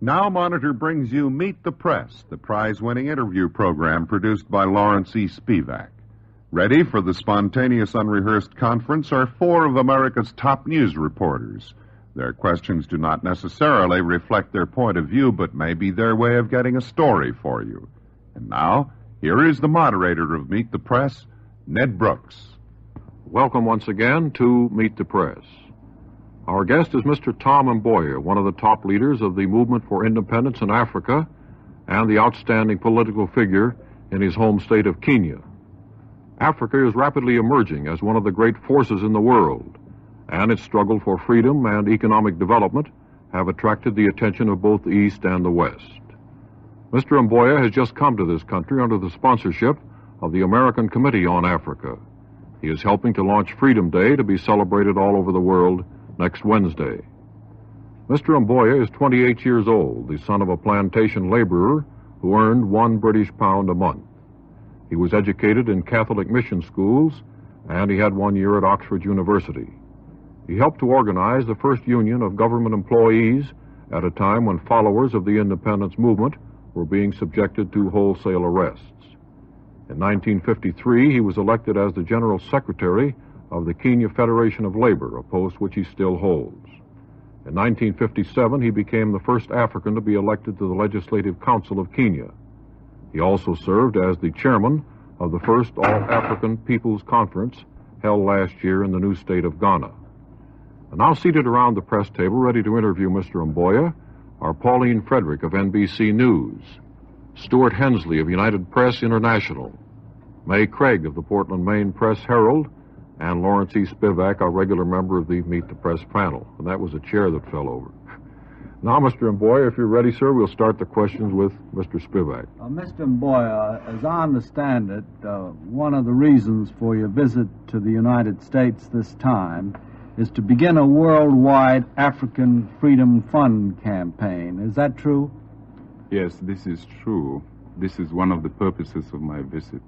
Now Monitor brings you Meet the Press, the prize-winning interview program produced by Lawrence E. Spivak. Ready for the spontaneous, unrehearsed conference are four of America's top news reporters. Their questions do not necessarily reflect their point of view, but may be their way of getting a story for you. And now, here is the moderator of Meet the Press, Ned Brooks. Welcome once again to Meet the Press. Our guest is Mr. Tom Mboya, one of the top leaders of the movement for independence in Africa and the outstanding political figure in his home state of Kenya. Africa is rapidly emerging as one of the great forces in the world, and its struggle for freedom and economic development have attracted the attention of both the East and the West. Mr. Mboya has just come to this country under the sponsorship of the American Committee on Africa. He is helping to launch Freedom Day to be celebrated all over the world next Wednesday. Mr. Mboya is 28 years old, the son of a plantation laborer who earned £1 a month. He was educated in Catholic mission schools, and he had 1 year at Oxford University. He helped to organize the first union of government employees at a time when followers of the independence movement were being subjected to wholesale arrests. In 1953, he was elected as the General Secretary of the Kenya Federation of Labor, a post which he still holds. In 1957, he became the first African to be elected to the Legislative Council of Kenya. He also served as the chairman of the first All-African People's Conference held last year in the new state of Ghana. And now seated around the press table, ready to interview Mr. Mboya, are Pauline Frederick of NBC News, Stuart Hensley of United Press International, May Craig of the Portland, Maine Press Herald, and Lawrence E. Spivak, our regular member of the Meet the Press panel. And that was a chair that fell over. Now, Mr. Mboya, if you're ready, sir, we'll start the questions with Mr. Spivak. Mr. Mboya, as I understand it, one of the reasons for your visit to the United States this time is to begin a worldwide African Freedom Fund campaign. Is that true? Yes, this is true. This is one of the purposes of my visit.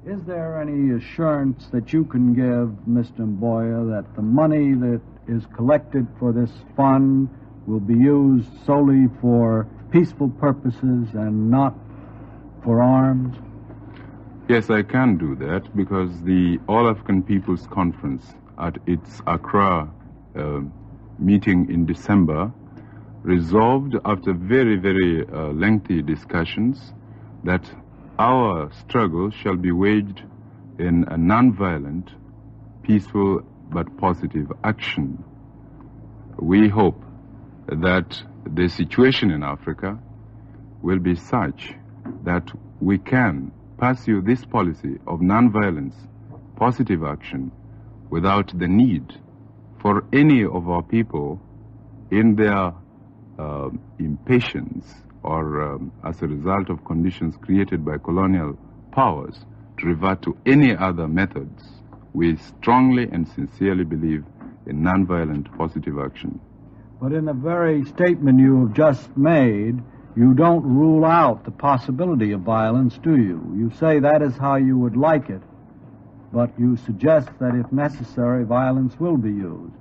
Is there any assurance that you can give, Mr. Mboya, that the money that is collected for this fund will be used solely for peaceful purposes and not for arms? Yes, I can do that because the All-African People's Conference at its Accra meeting in December resolved, after very, very lengthy discussions, that our struggle shall be waged in a non-violent, peaceful, but positive action. We hope that the situation in Africa will be such that we can pursue this policy of non-violence, positive action, without the need for any of our people in their impatience or as a result of conditions created by colonial powers to revert to any other methods. We strongly and sincerely believe in nonviolent positive action. But in the very statement you have just made, you don't rule out the possibility of violence, do you? You say that is how you would like it, but you suggest that if necessary, violence will be used.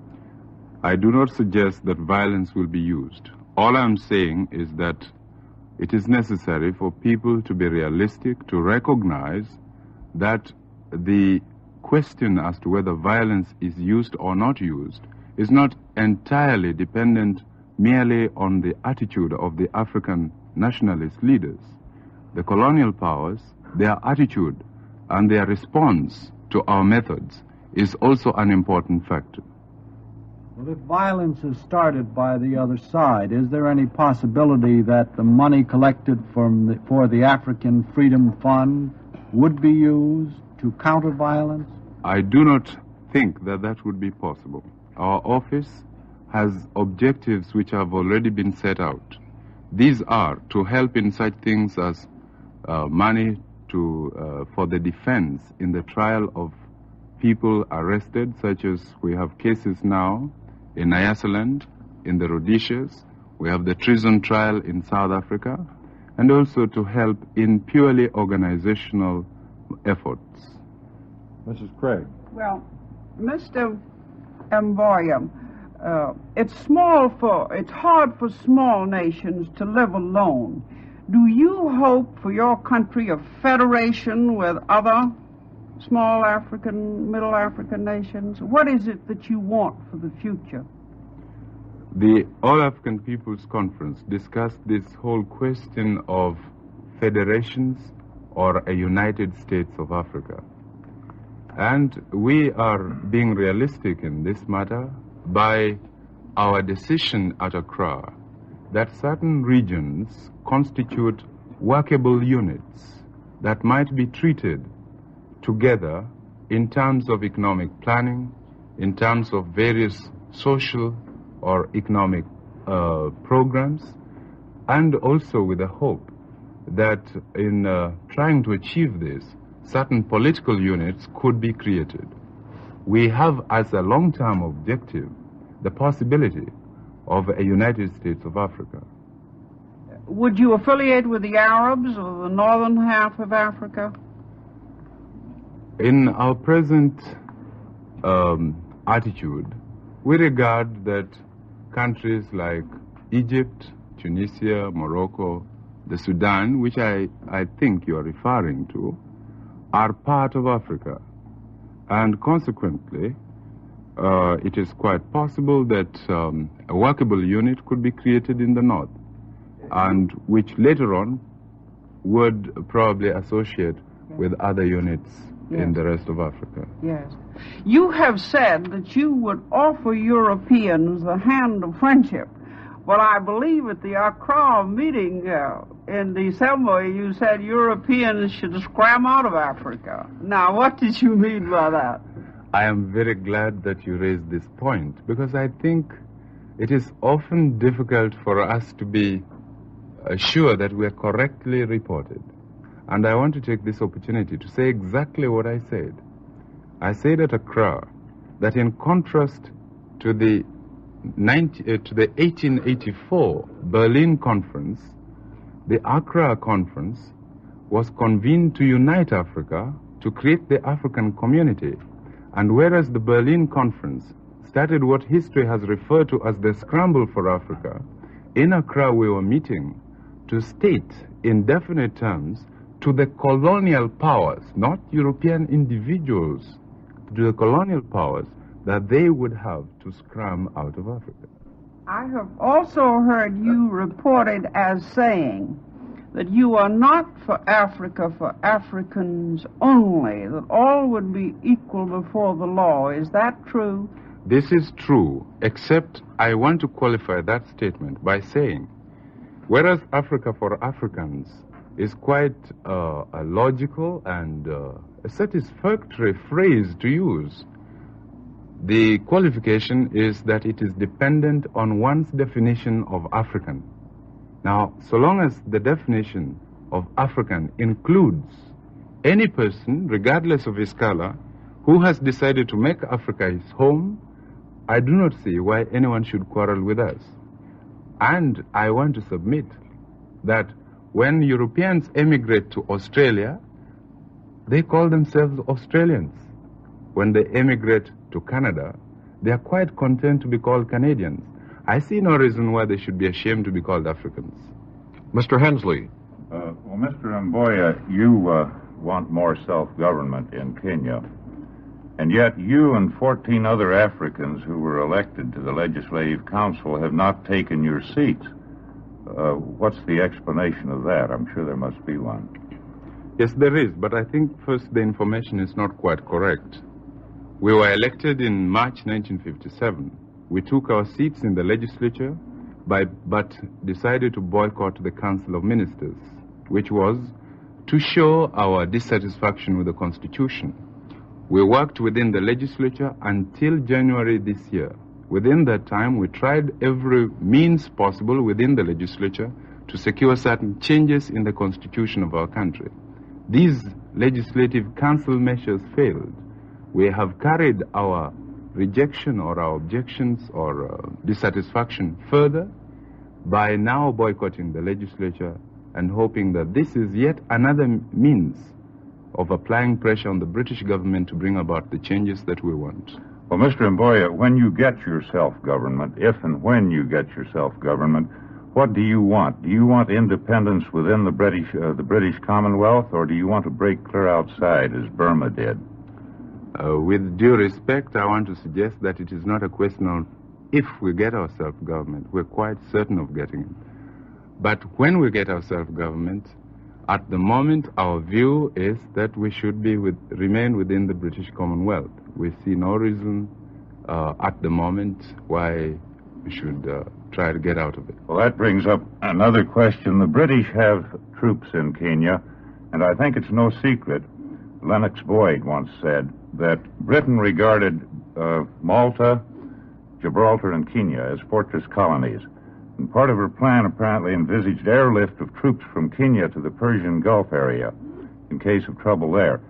I do not suggest that violence will be used. All I'm saying is that it is necessary for people to be realistic, to recognize that the question as to whether violence is used or not used is not entirely dependent merely on the attitude of the African nationalist leaders. The colonial powers, their attitude and their response to our methods is also an important factor. Well, if violence is started by the other side, is there any possibility that the money collected for the African Freedom Fund would be used to counter violence? I do not think that that would be possible. Our office has objectives which have already been set out. These are to help in such things as money for the defense in the trial of people arrested, such as we have cases now in Nyasaland, in the Rhodesias. We have the treason trial in South Africa, and also to help in purely organizational efforts. Mrs. Craig. Well, Mr. Mboya, It's hard for small nations to live alone. Do you hope for your country a federation with other small African, middle African nations? What is it that you want for the future? The All African Peoples Conference discussed this whole question of federations or a United States of Africa. And we are being realistic in this matter by our decision at Accra that certain regions constitute workable units that might be treated together in terms of economic planning, in terms of various social or economic programs, and also with the hope that in trying to achieve this, certain political units could be created. We have as a long-term objective the possibility of a United States of Africa. Would you affiliate with the Arabs or the northern half of Africa? In our present attitude, we regard that countries like Egypt, Tunisia, Morocco, the Sudan, which I think you are referring to, are part of Africa. And consequently, it is quite possible that a workable unit could be created in the north, and which later on would probably associate with other units in the rest of Africa. Yes. You have said that you would offer Europeans the hand of friendship. Well, I believe at the Accra meeting in December, you said Europeans should scram out of Africa. Now, what did you mean by that? I am very glad that you raised this point, because I think it is often difficult for us to be sure that we are correctly reported. And I want to take this opportunity to say exactly what I said. I said at Accra that in contrast to the 1884 Berlin Conference, the Accra Conference was convened to unite Africa, to create the African community. And whereas the Berlin Conference started what history has referred to as the scramble for Africa, in Accra we were meeting to state in definite terms to the colonial powers, not European individuals, to the colonial powers, that they would have to scram out of Africa. I have also heard you reported as saying that you are not for Africa for Africans only, that all would be equal before the law. Is that true? This is true, except I want to qualify that statement by saying, whereas Africa for Africans is quite a logical and a satisfactory phrase to use, the qualification is that it is dependent on one's definition of African. Now, so long as the definition of African includes any person, regardless of his color, who has decided to make Africa his home, I do not see why anyone should quarrel with us. And I want to submit that when Europeans emigrate to Australia, they call themselves Australians. When they emigrate to Canada, they are quite content to be called Canadians. I see no reason why they should be ashamed to be called Africans. Mr. Hensley. Well, Mr. Mboya, you want more self-government in Kenya. And yet you and 14 other Africans who were elected to the Legislative Council have not taken your seats. What's the explanation of that? I'm sure there must be one. Yes, there is, but I think first the information is not quite correct. We were elected in March 1957. We took our seats in the legislature, but decided to boycott the Council of Ministers, which was to show our dissatisfaction with the Constitution. We worked within the legislature until January this year. Within that time, we tried every means possible within the legislature to secure certain changes in the Constitution of our country. These legislative council measures failed. We have carried our rejection or our objections or dissatisfaction further by now boycotting the legislature and hoping that this is yet another means of applying pressure on the British government to bring about the changes that we want. Well, Mr. Mboya, when you get your self-government, if and when you get your self-government, what do you want? Do you want independence within the British Commonwealth, or do you want to break clear outside, as Burma did? With due respect, I want to suggest that it is not a question of if we get our self-government. We're quite certain of getting it. But when we get our self-government, at the moment, our view is that we should remain within the British Commonwealth. We see no reason at the moment why we should try to get out of it. Well, that brings up another question. The British have troops in Kenya, and I think it's no secret. Lennox Boyd once said that Britain regarded Malta, Gibraltar, and Kenya as fortress colonies. And part of her plan apparently envisaged airlift of troops from Kenya to the Persian Gulf area in case of trouble there.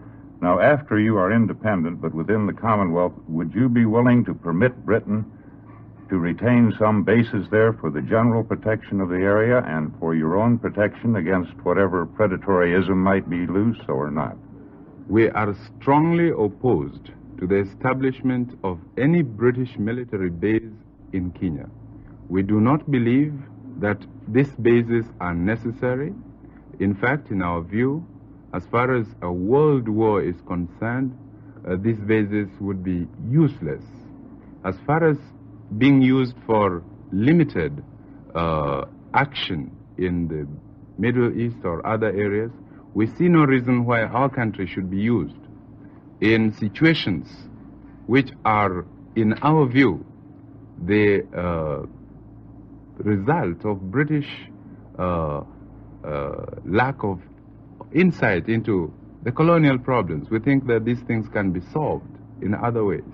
Now, after you are independent but within the Commonwealth, would you be willing to permit Britain to retain some bases there for the general protection of the area and for your own protection against whatever predatoryism might be loose or not? We are strongly opposed to the establishment of any British military base in Kenya. We do not believe that these bases are necessary. In fact, in our view, as far as a world war is concerned, these bases would be useless. As far as being used for limited action in the Middle East or other areas, we see no reason why our country should be used in situations which are, in our view, the result of British lack of insight into the colonial problems. We think that these things can be solved in other ways.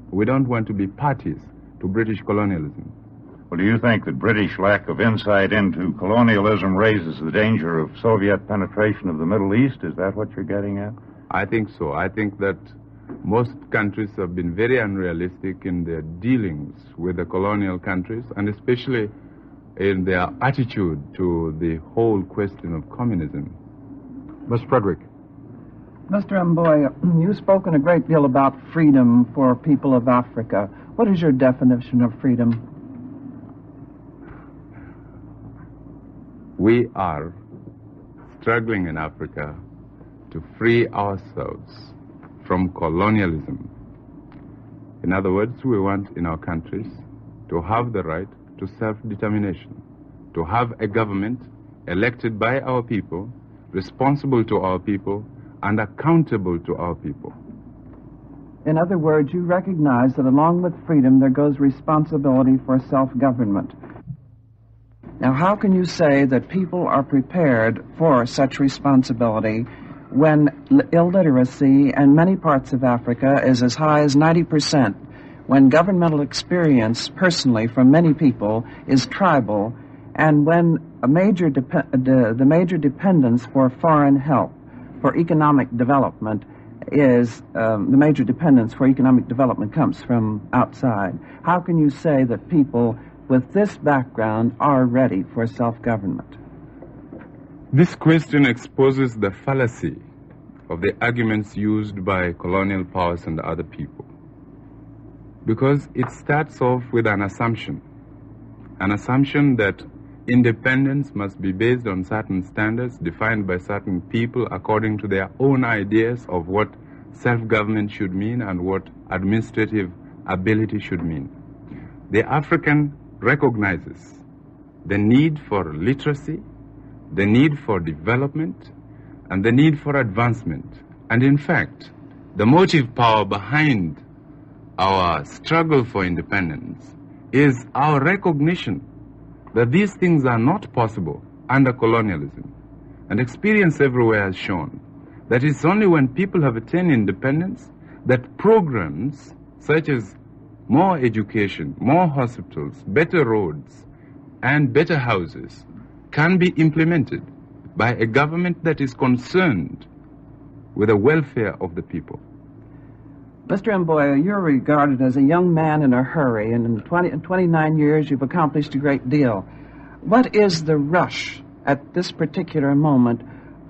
We don't want to be parties to British colonialism. Well, do you think that British lack of insight into colonialism raises the danger of Soviet penetration of the Middle East? Is that what you're getting at? I think so. I think that most countries have been very unrealistic in their dealings with the colonial countries, and especially in their attitude to the whole question of communism. Ms. Frederick. Mr. Mboya, you've spoken a great deal about freedom for people of Africa. What is your definition of freedom? We are struggling in Africa to free ourselves from colonialism. In other words, we want in our countries to have the right to self-determination, to have a government elected by our people, responsible to our people, and accountable to our people. In other words, you recognize that along with freedom there goes responsibility for self-government. Now, how can you say that people are prepared for such responsibility when illiteracy in many parts of Africa is as high as 90%, when governmental experience personally from many people is tribal, and when the major dependence for foreign help for economic development is the major dependence for economic development comes from outside? How can you say that people with this background are ready for self-government? This question exposes the fallacy of the arguments used by colonial powers and other people, because it starts off with an assumption that independence must be based on certain standards defined by certain people according to their own ideas of what self-government should mean and what administrative ability should mean. The African recognizes the need for literacy, the need for development, and the need for advancement. And in fact, the motive power behind our struggle for independence is our recognition that these things are not possible under colonialism. And experience everywhere has shown that it's only when people have attained independence that programs such as more education, more hospitals, better roads, and better houses can be implemented by a government that is concerned with the welfare of the people. Mr. Mboya, you're regarded as a young man in a hurry, and in 29 years you've accomplished a great deal. What is the rush at this particular moment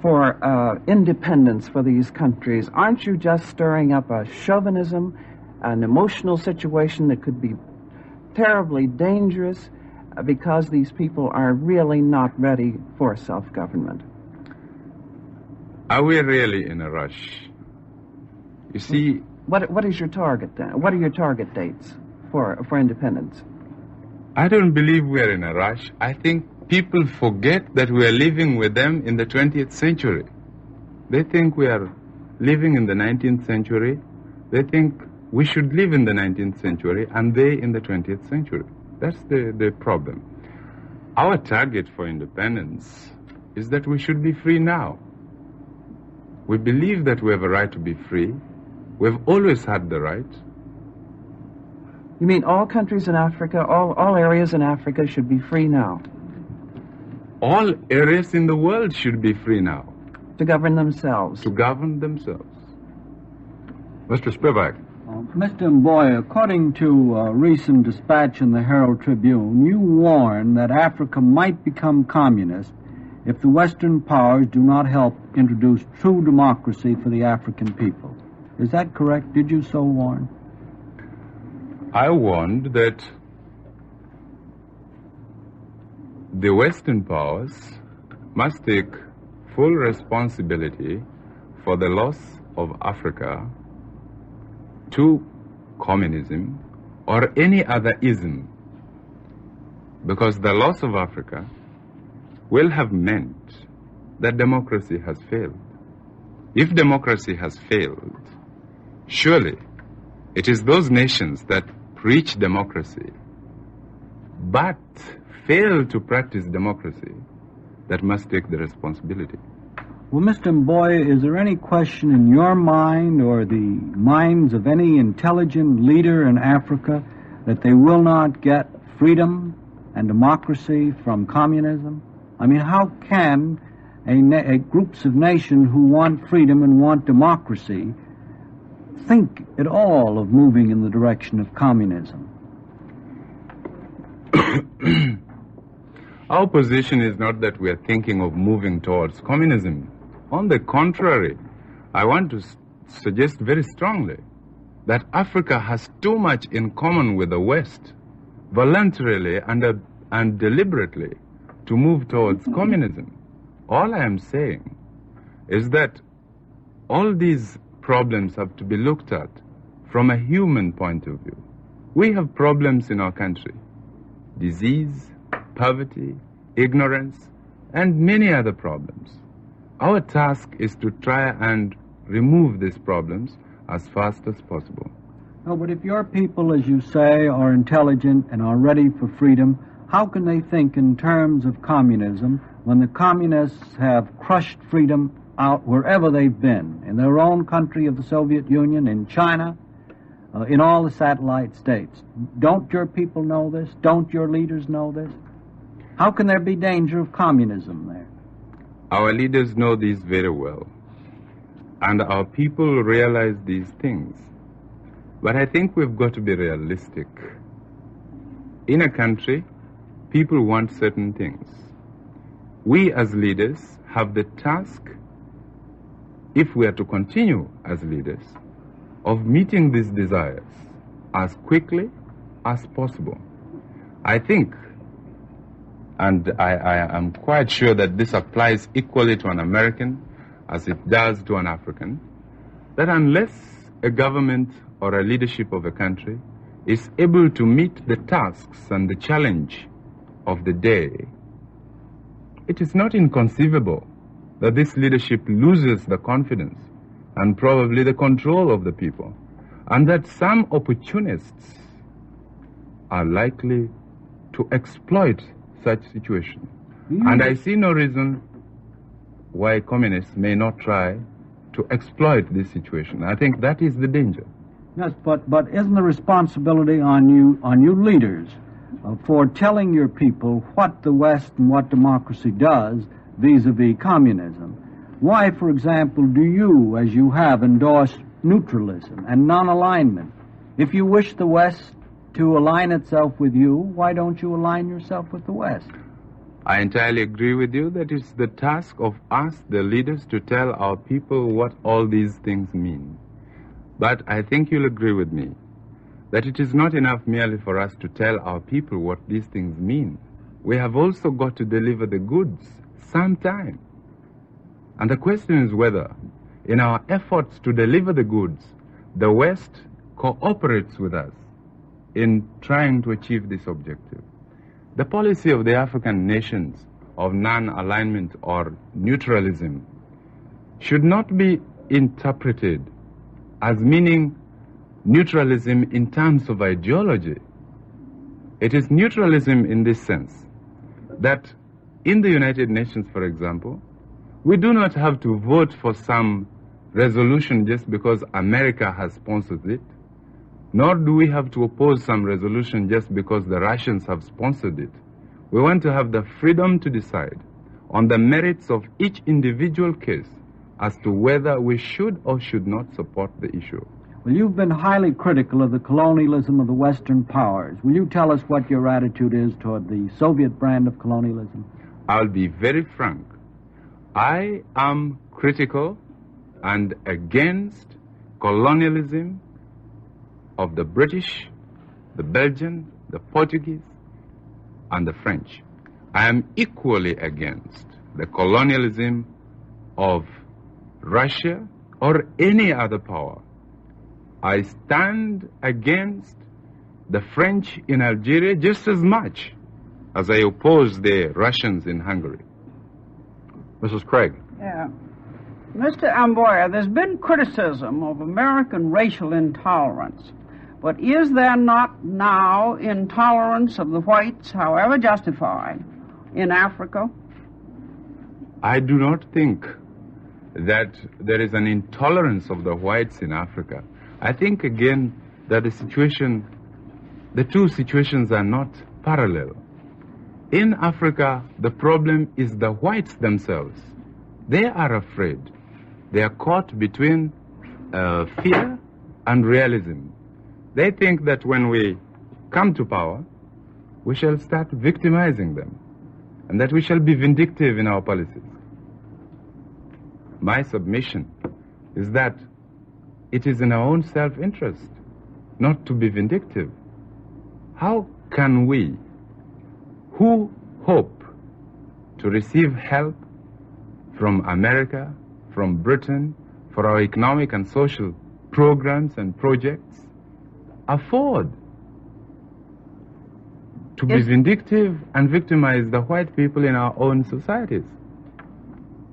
for independence for these countries? Aren't you just stirring up a chauvinism an emotional situation that could be terribly dangerous because these people are really not ready for self-government. Are we really in a rush? You see... What is your target then? What are your target dates for independence? I don't believe we're in a rush. I think people forget that we are living with them in the 20th century. They think we are living in the 19th century. They think we should live in the 19th century and they in the 20th century. That's the problem. Our target for independence is that we should be free now. We believe that we have a right to be free. We've always had the right. You mean all countries in Africa, all areas in Africa should be free now? All areas in the world should be free now. To govern themselves. To govern themselves. Mr. Spivak. Mr. Mboya, according to a recent dispatch in the Herald Tribune, you warn that Africa might become communist if the Western powers do not help introduce true democracy for the African people. Is that correct? Did you so warn? I warned that the Western powers must take full responsibility for the loss of Africa to communism or any other ism, because the loss of Africa will have meant that democracy has failed. If democracy has failed, surely it is those nations that preach democracy but fail to practice democracy that must take the responsibility. Well, Mr. Mboya, is there any question in your mind or the minds of any intelligent leader in Africa that they will not get freedom and democracy from communism? I mean, how can groups of nations who want freedom and want democracy think at all of moving in the direction of communism? Our position is not that we are thinking of moving towards communism. On the contrary, I want to suggest very strongly that Africa has too much in common with the West, voluntarily and deliberately, to move towards communism. All I am saying is that all these problems have to be looked at from a human point of view. We have problems in our country: disease, poverty, ignorance, and many other problems. Our task is to try and remove these problems as fast as possible. No, but if your people, as you say, are intelligent and are ready for freedom, how can they think in terms of communism when the communists have crushed freedom out wherever they've been, in their own country of the Soviet Union, in China, in all the satellite states? Don't your people know this? Don't your leaders know this? How can there be danger of communism there? Our leaders know these very well, and our people realize these things. But I think we've got to be realistic. In a country, people want certain things. We as leaders have the task, if we are to continue as leaders, of meeting these desires as quickly as possible. I think, and I am quite sure that this applies equally to an American as it does to an African, that unless a government or a leadership of a country is able to meet the tasks and the challenge of the day, it is not inconceivable that this leadership loses the confidence and probably the control of the people, and that some opportunists are likely to exploit such situation. And I see no reason why communists may not try to exploit this situation. I think that is the danger. Yes, but isn't the responsibility on you leaders for telling your people what the West and what democracy does vis-a-vis communism? Why, for example, do you, as you have, endorse neutralism and non-alignment? If you wish the West to align itself with you, why don't you align yourself with the West? I entirely agree with you that it's the task of us, the leaders, to tell our people what all these things mean. But I think you'll agree with me that it is not enough merely for us to tell our people what these things mean. We have also got to deliver the goods sometime. And the question is whether, in our efforts to deliver the goods, the West cooperates with us in trying to achieve this objective. The policy of the African nations of non-alignment or neutralism should not be interpreted as meaning neutralism in terms of ideology. It is neutralism in this sense that in the United Nations, for example, we do not have to vote for some resolution just because America has sponsored it, nor do we have to oppose some resolution just because the Russians have sponsored it. We want to have the freedom to decide on the merits of each individual case as to whether we should or should not support the issue. Well, you've been highly critical of the colonialism of the Western powers. Will you tell us what your attitude is toward the Soviet brand of colonialism? I'll be very frank. I am critical and against colonialism of the British, the Belgian, the Portuguese, and the French. I am equally against the colonialism of Russia or any other power. I stand against the French in Algeria just as much as I oppose the Russians in Hungary. Mrs. Craig. Yeah. Mr. Mboya, there's been criticism of American racial intolerance, but is there not now intolerance of the whites, however justified, in Africa? I do not think that there is an intolerance of the whites in Africa. I think, again, that the two situations are not parallel. In Africa, the problem is the whites themselves. They are afraid. They are caught between fear and realism. They think that when we come to power, we shall start victimizing them, and that we shall be vindictive in our policies. My submission is that it is in our own self-interest not to be vindictive. How can we, who hope to receive help from America, from Britain, for our economic and social programs and projects, afford to be vindictive and victimize the white people in our own societies?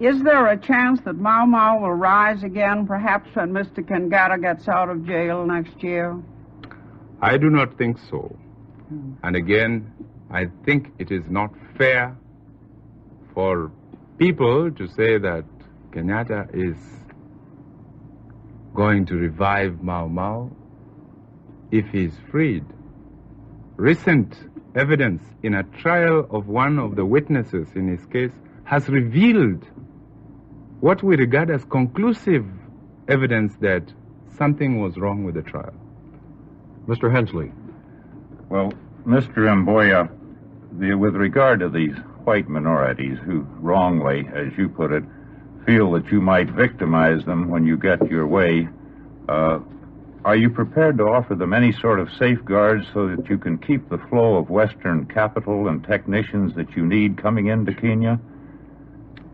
Is there a chance that Mau Mau will rise again, perhaps when Mr. Kangata gets out of jail next year? I do not think so. And again, I think it is not fair for people to say that Kenyatta is going to revive Mau Mau if he is freed. Recent evidence in a trial of one of the witnesses in his case has revealed what we regard as conclusive evidence that something was wrong with the trial. Mr. Hensley. Well, Mr. Mboya, with regard to these white minorities who wrongly, as you put it, feel that you might victimize them when you get your way, are you prepared to offer them any sort of safeguards so that you can keep the flow of Western capital and technicians that you need coming into Kenya?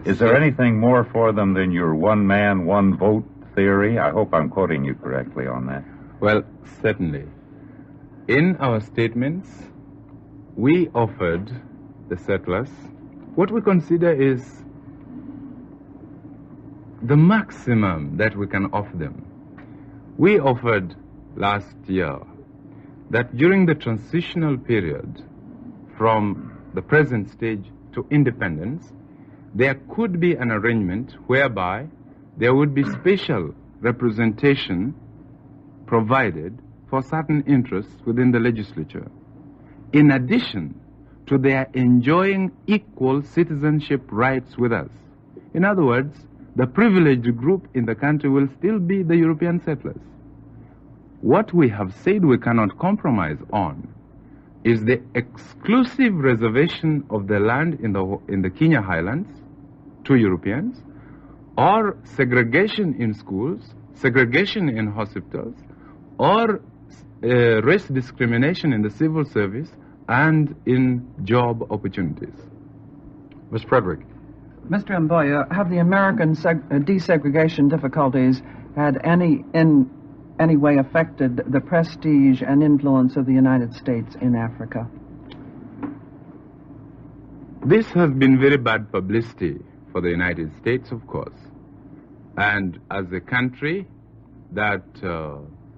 Is there anything more for them than your one man, one vote theory? I hope I'm quoting you correctly on that. Well, certainly. In our statements, we offered the settlers what we consider is the maximum that we can offer them. We offered last year that during the transitional period from the present stage to independence, there could be an arrangement whereby there would be special representation provided for certain interests within the legislature, in addition to their enjoying equal citizenship rights with us. In other words, the privileged group in the country will still be the European settlers. What we have said we cannot compromise on is the exclusive reservation of the land in the Kenya highlands to Europeans, or segregation in schools, segregation in hospitals, or race discrimination in the civil service and in job opportunities. Ms. Frederick. Mr. Mboya, have the American desegregation difficulties had in any way affected the prestige and influence of the United States in Africa? This has been very bad publicity for the United States, of course. And as a country that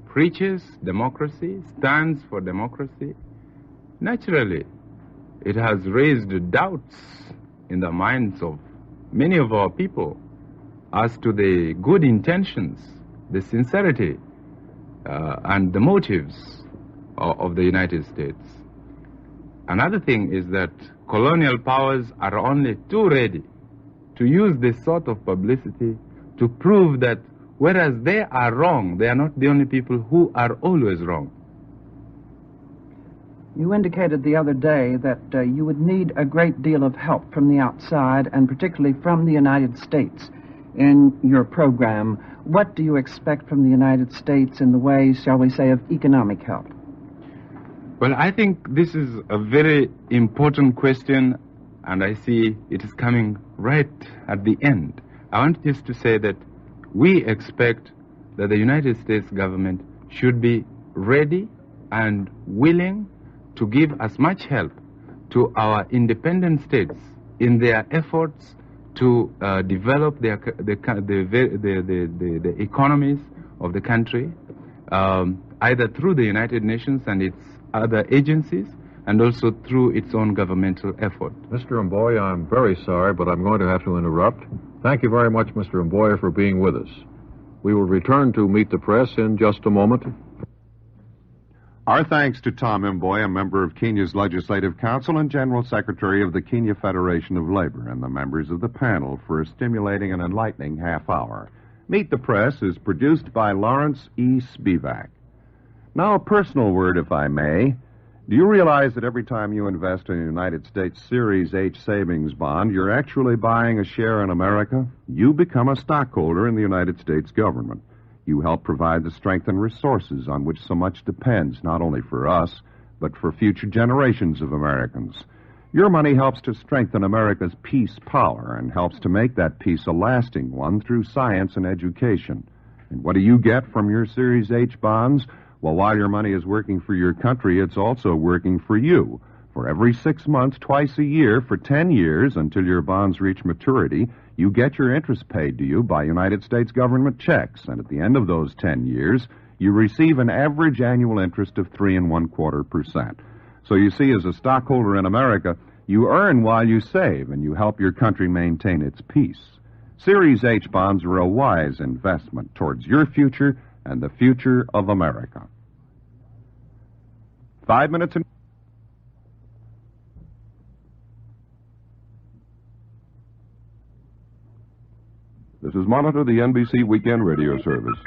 preaches democracy, stands for democracy, naturally, it has raised doubts in the minds of many of our people as to the good intentions, the sincerity, and the motives of the United States. Another thing is that colonial powers are only too ready to use this sort of publicity to prove that whereas they are wrong, they are not the only people who are always wrong. You indicated the other day that you would need a great deal of help from the outside, and particularly from the United States, in your program. What do you expect from the United States in the way, shall we say, of economic help? Well, I think this is a very important question, and I see it is coming right at the end. I want just to say that we expect that the United States government should be ready and willing to give as much help to our independent states in their efforts to develop the economies of the country, either through the United Nations and its other agencies, and also through its own governmental effort. Mr. Mboya, I'm very sorry, but I'm going to have to interrupt. Thank you very much, Mr. Mboya, for being with us. We will return to Meet the Press in just a moment. Our thanks to Tom Mboya, member of Kenya's Legislative Council and General Secretary of the Kenya Federation of Labor, and the members of the panel for a stimulating and enlightening half hour. Meet the Press is produced by Lawrence E. Spivak. Now, a personal word, if I may. Do you realize that every time you invest in a United States Series H savings bond, you're actually buying a share in America? You become a stockholder in the United States government. You help provide the strength and resources on which so much depends, not only for us, but for future generations of Americans. Your money helps to strengthen America's peace power and helps to make that peace a lasting one through science and education. And what do you get from your Series H bonds? Well, while your money is working for your country, it's also working for you. For every 6 months, twice a year, for 10 years, until your bonds reach maturity, you get your interest paid to you by United States government checks. And at the end of those 10 years, you receive an average annual interest of 3.25%. So you see, as a stockholder in America, you earn while you save, and you help your country maintain its peace. Series H bonds are a wise investment towards your future and the future of America. 5 minutes and... This is Monitor, the NBC Weekend Radio Service.